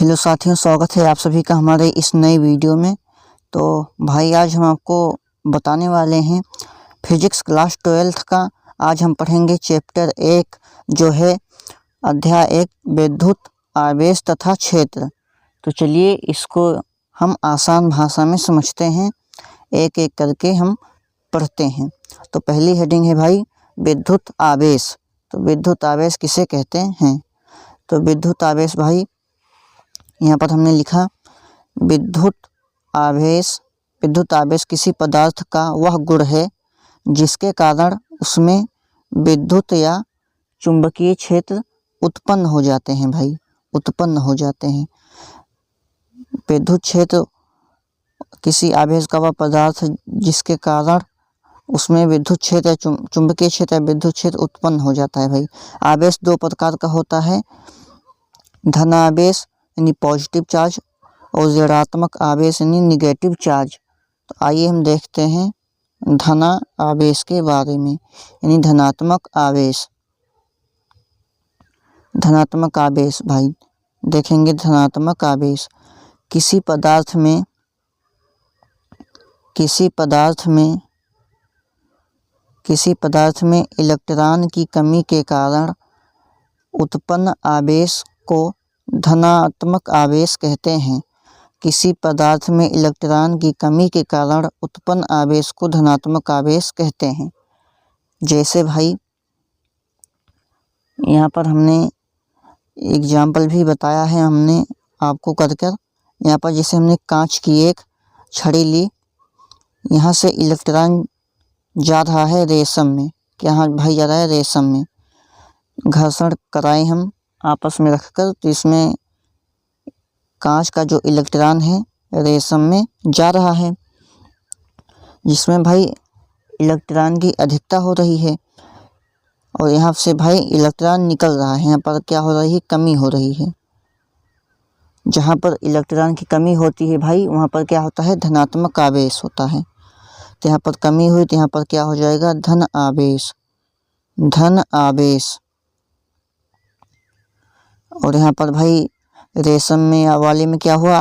Hello साथियों, स्वागत है आप सभी का हमारे इस नए वीडियो में। तो भाई आज हम आपको बताने वाले हैं फिजिक्स क्लास 12th का। आज हम पढ़ेंगे चैप्टर 1 जो है अध्याय 1 विद्युत आवेश तथा क्षेत्र। तो चलिए इसको हम आसान भाषा में समझते हैं, एक एक करके हम पढ़ते हैं। तो पहली हेडिंग है भाई विद्युत आवेश। तो विद्युत आवेश किसे कहते हैं? तो विद्युत आवेश भाई यहाँ पर हमने लिखा विद्युत आवेश किसी पदार्थ का वह गुण है जिसके कारण उसमें विद्युत या चुंबकीय क्षेत्र उत्पन्न हो जाते हैं भाई, उत्पन्न हो जाते हैं। विद्युत क्षेत्र किसी आवेश का वह पदार्थ जिसके कारण उसमें विद्युत क्षेत्र या चुंबकीय क्षेत्र या विद्युत क्षेत्र उत्पन्न हो जाता है भाई। आवेश दो प्रकार का होता है, धनावेश यानी पॉजिटिव चार्ज और ऋणात्मक आवेश यानी निगेटिव चार्ज। तो आइए हम देखते हैं धना आवेश के बारे में, यानी धनात्मक आवेश। धनात्मक आवेश भाई देखेंगे। धनात्मक आवेश किसी पदार्थ में इलेक्ट्रॉन की कमी के कारण उत्पन्न आवेश को धनात्मक आवेश कहते हैं। किसी पदार्थ में इलेक्ट्रॉन की कमी के कारण उत्पन्न आवेश को धनात्मक आवेश कहते हैं। जैसे भाई यहाँ पर हमने एग्जाम्पल भी बताया है हमने आपको कर यहाँ पर जैसे हमने कांच की एक छड़ी ली, यहाँ से इलेक्ट्रॉन जा रहा है रेशम में। क्या भाई जा रहा है रेशम में। घर्षण कराए हम आपस में रखकर, तो इसमें कांच का जो इलेक्ट्रॉन है रेशम में जा रहा है, जिसमें भाई इलेक्ट्रॉन की अधिकता हो रही है और यहाँ से भाई इलेक्ट्रॉन निकल रहा है। यहाँ पर क्या हो रही है? कमी हो रही है। जहाँ पर इलेक्ट्रॉन की कमी होती है भाई वहाँ पर क्या होता है? धनात्मक आवेश होता है। तो यहाँ पर कमी हुई तो यहाँ पर क्या हो जाएगा? धन आवेश, धन आवेश। और यहाँ पर भाई रेशम में या वाले में क्या हुआ?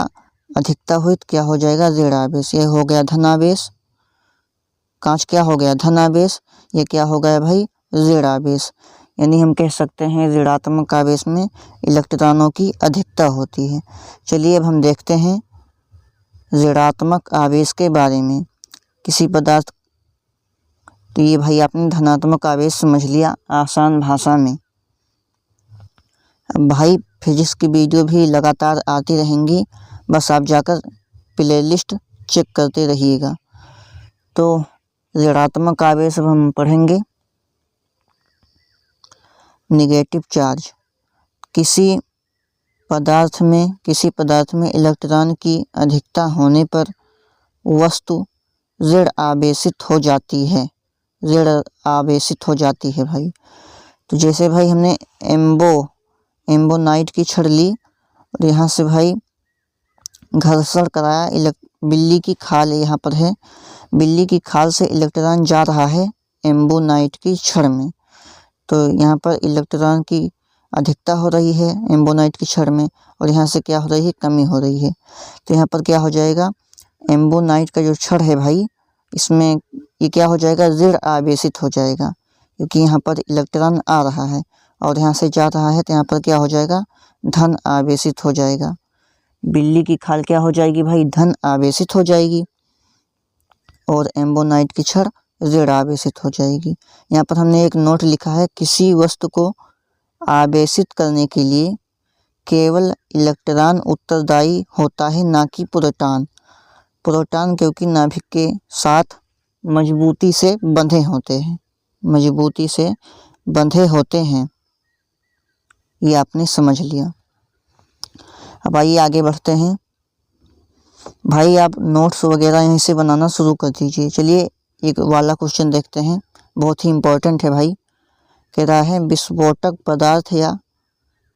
अधिकता हुई तो क्या हो जाएगा? ऋण आवेश। ये हो गया धनावेश। कांच क्या हो गया? धनावेश। ये क्या हो गया भाई? ऋण आवेश। यानी हम कह सकते हैं ऋणात्मक आवेश में इलेक्ट्रॉनों की अधिकता होती है। चलिए अब हम देखते हैं ऋणात्मक आवेश के बारे में। किसी पदार्थ, तो ये भाई आपने धनात्मक आवेश समझ लिया आसान भाषा में। भाई फिजिक्स की वीडियो भी लगातार आती रहेंगी, बस आप जाकर प्लेलिस्ट चेक करते रहिएगा। तो ऋणात्मक आवेश अब हम पढ़ेंगे। निगेटिव चार्ज किसी पदार्थ में इलेक्ट्रॉन की अधिकता होने पर वस्तु ऋण आवेशित हो जाती है, ऋण आवेशित हो जाती है भाई। तो जैसे भाई हमने एम्बोनाइट की छड़ ली और यहाँ से भाई घर्षण कराया, बिल्ली की खाल यहाँ पर है, बिल्ली की खाल से इलेक्ट्रॉन जा रहा है एम्बोनाइट की छड़ में। तो यहाँ पर इलेक्ट्रॉन की अधिकता हो रही है एम्बोनाइट की छड़ में और यहाँ से क्या हो रही है? कमी हो रही है। तो यहाँ पर क्या हो जाएगा? एम्बोनाइट का जो छड़ है भाई इसमें ये क्या हो जाएगा? ऋण आवेशित हो जाएगा, क्योंकि यहाँ पर इलेक्ट्रॉन आ रहा है और यहाँ से जा रहा है, तो यहाँ पर क्या हो जाएगा? धन आवेशित हो जाएगा। बिल्ली की खाल क्या हो जाएगी भाई? धन आवेशित हो जाएगी और एम्बोनाइट की छड़ ऋण आवेशित हो जाएगी। यहाँ पर हमने एक नोट लिखा है, किसी वस्तु को आवेशित करने के लिए केवल इलेक्ट्रॉन उत्तरदायी होता है, ना कि प्रोटॉन। प्रोटॉन क्योंकि नाभिक के साथ मजबूती से बंधे होते हैं, ये आपने समझ लिया। अब आइए आगे बढ़ते हैं। भाई आप नोट्स वगैरह यहीं से बनाना शुरू कर दीजिए। चलिए एक वाला क्वेश्चन देखते हैं, बहुत ही इम्पोर्टेंट है भाई। कह रहा है विस्फोटक पदार्थ या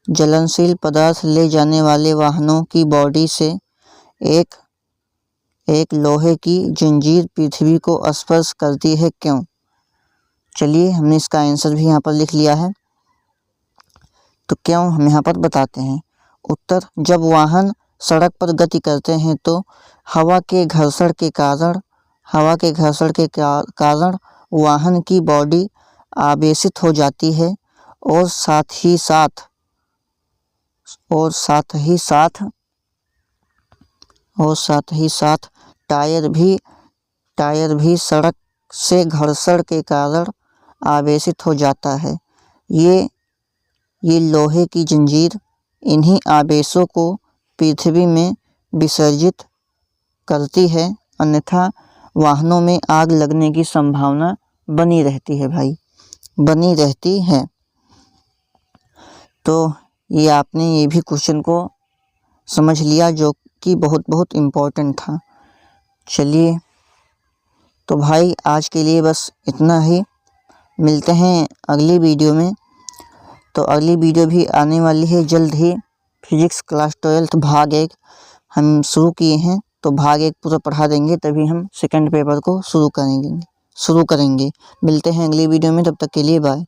ज्वलनशील पदार्थ ले जाने वाले वाहनों की बॉडी से एक लोहे की जंजीर पृथ्वी को स्पर्श करती है, क्यों? चलिए हमने इसका आंसर भी यहाँ पर लिख लिया है। तो क्यों हम यहाँ पर बताते हैं। उत्तर, जब वाहन सड़क पर गति करते हैं तो हवा के घर्षण के कारण वाहन की बॉडी आवेशित हो जाती है और साथ ही साथ टायर भी सड़क से घर्षण के कारण आवेशित हो जाता है। ये लोहे की जंजीर इन्हीं आवेशों को पृथ्वी में विसर्जित करती है, अन्यथा वाहनों में आग लगने की संभावना बनी रहती है भाई, बनी रहती है। तो ये आपने ये भी क्वेश्चन को समझ लिया जो कि बहुत इम्पोर्टेंट था। चलिए तो भाई आज के लिए बस इतना ही, मिलते हैं अगली वीडियो में। तो अगली वीडियो भी आने वाली है जल्द ही। फिजिक्स क्लास 12 भाग 1 हम शुरू किए हैं, तो भाग 1 पूरा पढ़ा देंगे, तभी हम सेकंड पेपर को शुरू करेंगे। मिलते हैं अगली वीडियो में, तब तक के लिए बाय।